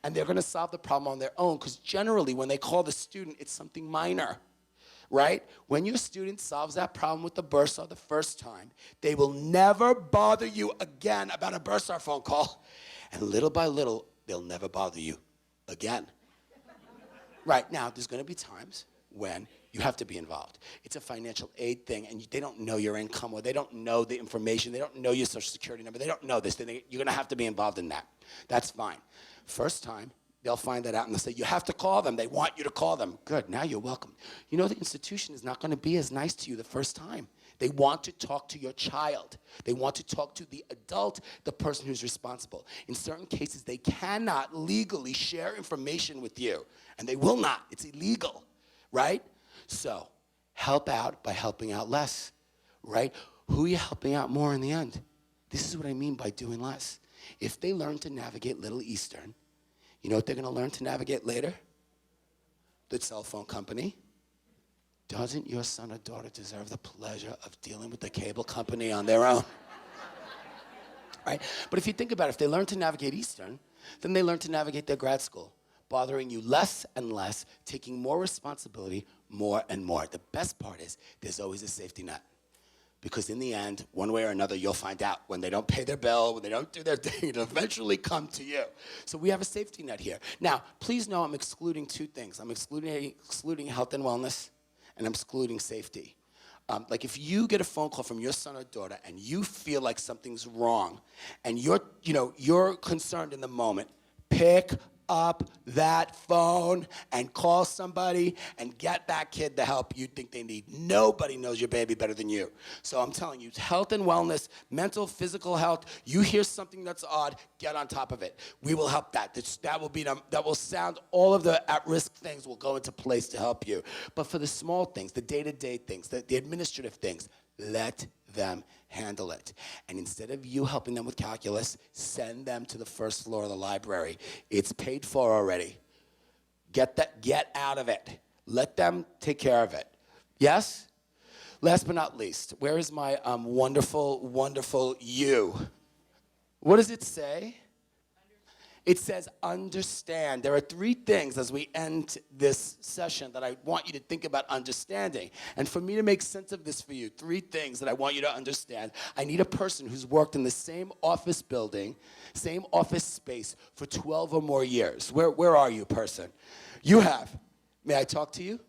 And they're gonna solve the problem on their own, because generally when they call the student, it's something minor, right? When your student solves that problem with the bursar the first time, they will never bother you again about a bursar phone call. And little by little, they'll never bother you again. Right, now, there's gonna be times when you have to be involved. It's a financial aid thing, and they don't know your income, or they don't know the information, they don't know your social security number, they don't know this, you're gonna have to be involved in that. That's fine. First time, they'll find that out and they'll say, you have to call them, they want you to call them. Good, now you're welcome. You know the institution is not gonna be as nice to you the first time. They want to talk to your child. They want to talk to the adult, the person who's responsible. In certain cases, they cannot legally share information with you, and they will not, it's illegal, right? So, help out by helping out less, right? Who are you helping out more in the end? This is what I mean by doing less. If they learn to navigate Little Eastern, you know what they're gonna learn to navigate later? The cell phone company. Doesn't your son or daughter deserve the pleasure of dealing with the cable company on their own? Right? But if you think about it, if they learn to navigate Eastern, then they learn to navigate their grad school, bothering you less and less, taking more responsibility more and more. The best part is there's always a safety net. Because in the end, one way or another, you'll find out. When they don't pay their bill, when they don't do their thing, it'll eventually come to you. So we have a safety net here. Now, please know I'm excluding two things. I'm excluding health and wellness, and I'm excluding safety. Like if you get a phone call from your son or daughter and you feel like something's wrong, and you're concerned in the moment, pick up that phone and call somebody and get that kid the help you think they need. Nobody knows your baby better than you. So I'm telling you, health and wellness, mental, physical health, you hear something that's odd, get on top of it. We will help that. That will sound, all of the at-risk things will go into place to help you. But for the small things, the day-to-day things, the administrative things, let them handle it. And instead of you helping them with calculus, send them to the first floor of the library. It's paid for already. Get out of it. Let them take care of it. Yes? Last but not least, where is my wonderful, wonderful you? What does it say? It says understand. There are three things as we end this session that I want you to think about understanding. And for me to make sense of this for you, three things that I want you to understand. I need a person who's worked in the same office building, same office space for 12 or more years. Where are you, person? You have. May I talk to you?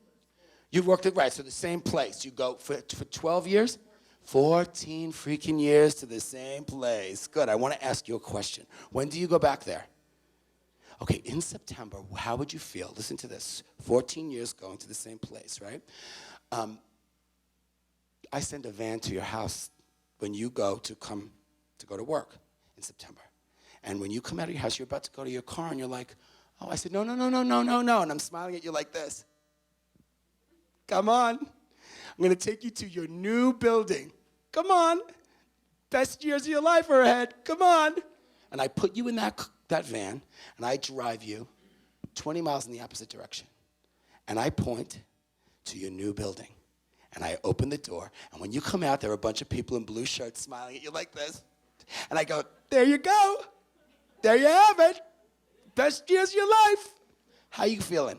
You worked it right, so the same place. You go for 12 years? 14 freaking years to the same place. Good, I want to ask you a question. When do you go back there? Okay, in September, how would you feel? Listen to this. 14 years going to the same place, right? I send a van to your house when you go to work in September. And when you come out of your house, you're about to go to your car, and you're like, oh, I said, no. And I'm smiling at you like this. Come on. I'm going to take you to your new building. Come on. Best years of your life are ahead. Come on. And I put you in that van, and I drive you 20 miles in the opposite direction. And I point to your new building. And I open the door, and when you come out, there are a bunch of people in blue shirts smiling at you like this. And I go, there you go. There you have it. Best years of your life. How you feeling?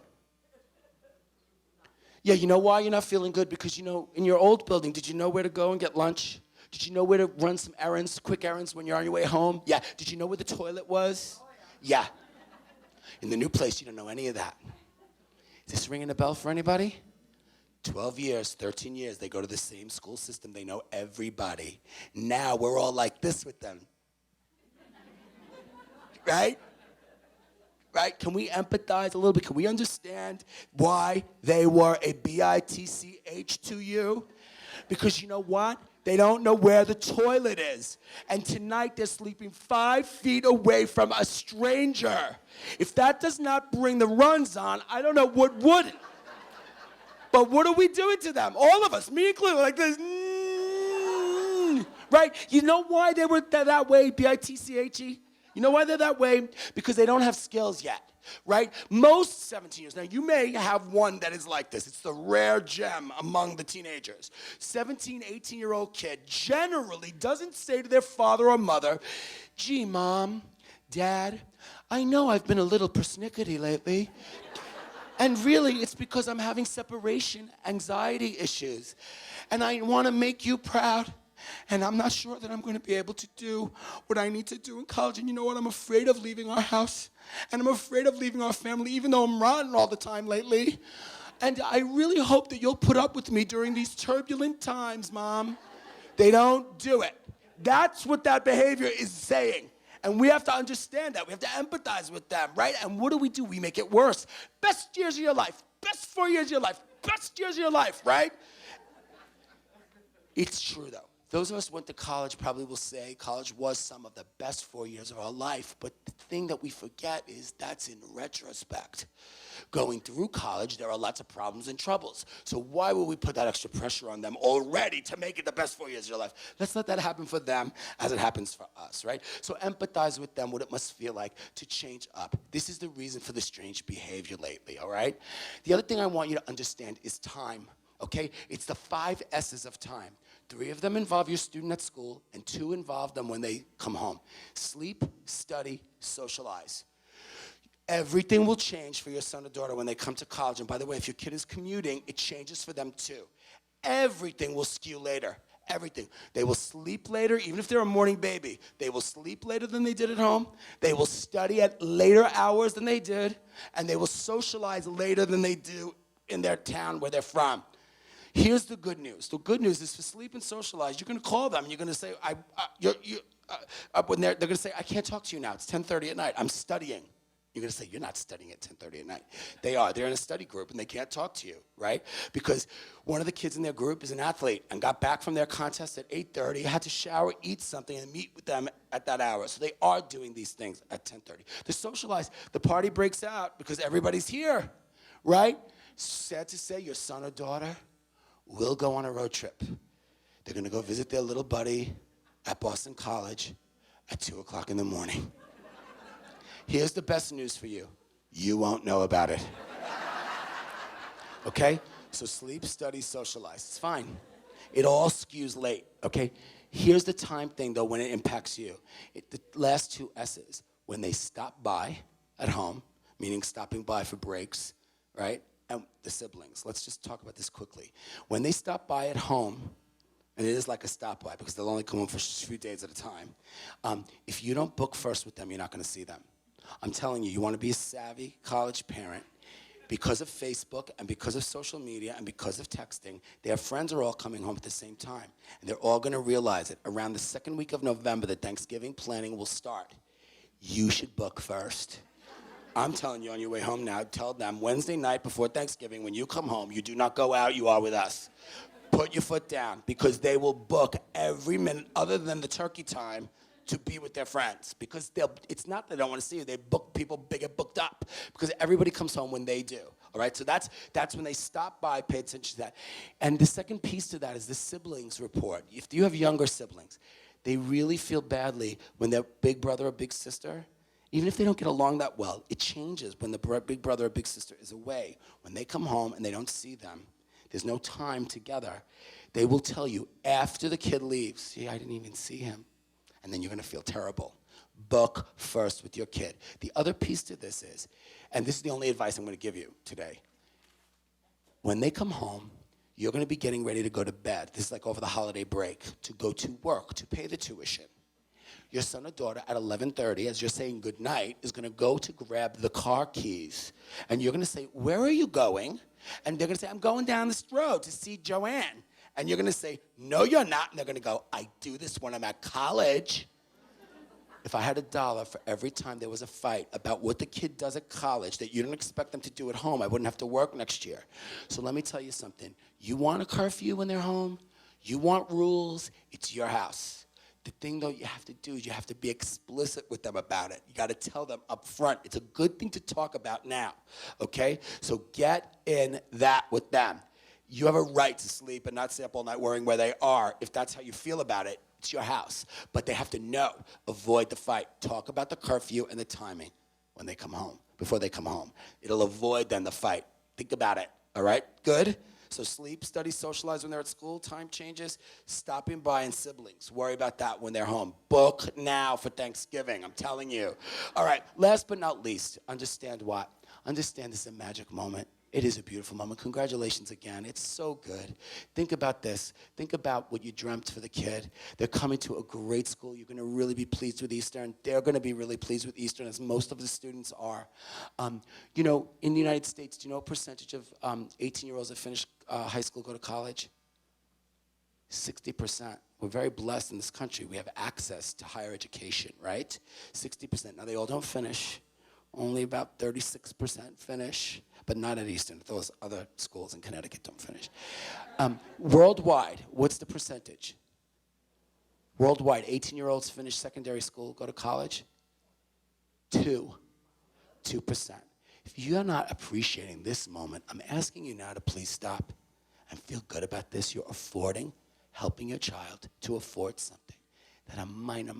Yeah, you know why you're not feeling good? Because, in your old building, did you know where to go and get lunch? Did you know where to run some errands, quick errands when you're on your way home? Yeah. Did you know where the toilet was? Yeah. In the new place, you don't know any of that. Is this ringing a bell for anybody? 12 years, 13 years, they go to the same school system. They know everybody. Now we're all like this with them. Right? Right? Can we empathize a little bit? Can we understand why they were a bitch to you? Because you know what? They don't know where the toilet is. And tonight they're sleeping 5 feet away from a stranger. If that does not bring the runs on, I don't know what would. But what are we doing to them? All of us, me included, like this. Right? You know why they were that way, bitche? You know why they're that way? Because they don't have skills yet, right? Most 17 years, now you may have one that is like this. It's the rare gem among the teenagers. 17, 18-year-old kid generally doesn't say to their father or mother, gee, Mom, Dad, I know I've been a little persnickety lately. And really, it's because I'm having separation anxiety issues. And I want to make you proud. And I'm not sure that I'm going to be able to do what I need to do in college. And you know what? I'm afraid of leaving our house. And I'm afraid of leaving our family, even though I'm rotten all the time lately. And I really hope that you'll put up with me during these turbulent times, Mom. They don't do it. That's what that behavior is saying. And we have to understand that. We have to empathize with them, right? And what do? We make it worse. Best years of your life. Best 4 years of your life. Best years of your life, right? It's true, though. Those of us who went to college probably will say college was some of the best 4 years of our life. But the thing that we forget is that's in retrospect. Going through college, there are lots of problems and troubles. So why would we put that extra pressure on them already to make it the best 4 years of your life? Let's let that happen for them as it happens for us, right? So empathize with them, what it must feel like to change up. This is the reason for the strange behavior lately, all right? The other thing I want you to understand is time, okay? It's the 5 S's of time. 3 of them involve your student at school, and 2 involve them when they come home. Sleep, study, socialize. Everything will change for your son or daughter when they come to college. And by the way, if your kid is commuting, it changes for them too. Everything will skew later. Everything. They will sleep later, even if they're a morning baby. They will sleep later than they did at home. They will study at later hours than they did. And they will socialize later than they do in their town where they're from. Here's the good news. The good news is for sleep and socialize, you're going to call them and you're going to say, when they're going to say, I can't talk to you now. It's 10:30 at night. I'm studying. You're going to say, you're not studying at 10:30 at night. They are. They're in a study group, and they can't talk to you, right? Because one of the kids in their group is an athlete and got back from their contest at 8:30, had to shower, eat something, and meet with them at that hour. So they are doing these things at 10:30. The socialize, the party breaks out because everybody's here, right? Sad to say, your son or daughter will go on a road trip. They're going to go visit their little buddy at Boston College at 2 o'clock in the morning. Here's the best news for you. You won't know about it. Okay? So sleep, study, socialize. It's fine. It all skews late, okay? Here's the time thing, though, when it impacts you. The last 2 S's. When they stop by at home, meaning stopping by for breaks, right? And the siblings. Let's just talk about this quickly. When they stop by at home, and it is like a stop by because they'll only come home for a few days at a time, if you don't book first with them, you're not going to see them. I'm telling you, you want to be a savvy college parent, Because of Facebook and because of social media and because of texting, their friends are all coming home at the same time. And they're all going to realize it around the second week of November that Thanksgiving planning will start. You should book first. I'm telling you on your way home now, tell them Wednesday night before Thanksgiving, when you come home, you do not go out, you are with us. Put your foot down, because they will book every minute other than the turkey time to be with their friends, because it's not that they don't want to see you, they get booked up, because everybody comes home when they do, all right? So that's when they stop by, pay attention to that. And the second piece to that is the siblings report. If you have younger siblings, they really feel badly when their big brother or big sister, even if they don't get along that well, it changes when the big brother or big sister is away. When they come home and they don't see them, there's no time together, they will tell you after the kid leaves, see, I didn't even see him. And then you're going to feel terrible. Book first with your kid. The other piece to this is, and this is the only advice I'm going to give you today, when they come home, you're going to be getting ready to go to bed. This is like over the holiday break, to go to work, to pay the tuition. Your son or daughter at 11:30, as you're saying goodnight, is going to go to grab the car keys. And you're going to say, where are you going? And they're going to say, I'm going down this road to see Joanne. And you're going to say, no, you're not. And they're going to go, I do this when I'm at college. If I had $1 for every time there was a fight about what the kid does at college that you don't expect them to do at home, I wouldn't have to work next year. So let me tell you something. You want a curfew when they're home? You want rules? It's your house. The thing, though, you have to do is you have to be explicit with them about it. You got to tell them up front. It's a good thing to talk about now, okay? So get in that with them. You have a right to sleep and not stay up all night worrying where they are. If that's how you feel about it, it's your house. But they have to know. Avoid the fight. Talk about the curfew and the timing when they come home, before they come home. It'll avoid then the fight. Think about it, all right? Good? So sleep, study, socialize when they're at school, time changes, stopping by, and siblings. Worry about that when they're home. Book now for Thanksgiving, I'm telling you. All right, last but not least, understand what? Understand this is a magic moment. It is a beautiful moment. Congratulations again. It's so good. Think about this. Think about what you dreamt for the kid. They're coming to a great school. You're going to really be pleased with Eastern. They're going to be really pleased with Eastern, as most of the students are. You know, in the United States, do you know what percentage of 18-year-olds that finish high school go to college? 60%. We're very blessed in this country. We have access to higher education, right? 60%. Now, they all don't finish. Only about 36% finish, but not at Eastern. Those other schools in Connecticut don't finish. Worldwide, what's the percentage? Worldwide, 18-year-olds finish secondary school, go to college? 2%. If you're not appreciating this moment, I'm asking you now to please stop and feel good about this. You're helping your child to afford something that a minor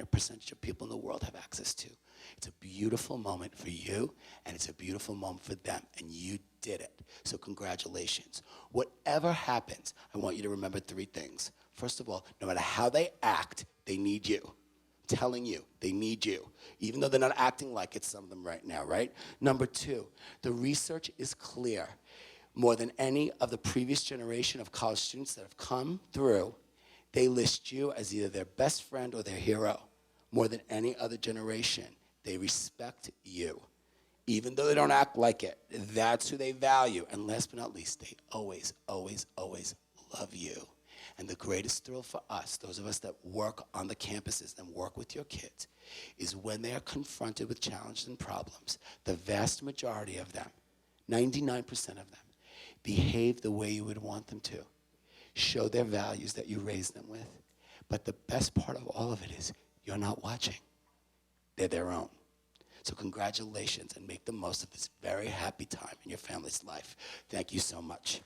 percentage of people in the world have access to. It's a beautiful moment for you, and it's a beautiful moment for them, and you did it. So congratulations. Whatever happens, I want you to remember 3 things. First of all, no matter how they act, they need you. I'm telling you, they need you, even though they're not acting like it, some of them right now, right? Number 2, the research is clear. More than any of the previous generation of college students that have come through, they list you as either their best friend or their hero. More than any other generation, they respect you. Even though they don't act like it, that's who they value. And last but not least, they always, always, always love you. And the greatest thrill for us, those of us that work on the campuses and work with your kids, is when they are confronted with challenges and problems, the vast majority of them, 99% of them, behave the way you would want them to. Show their values that you raised them with. But the best part of all of it is you're not watching. They're their own. So congratulations, and make the most of this very happy time in your family's life. Thank you so much.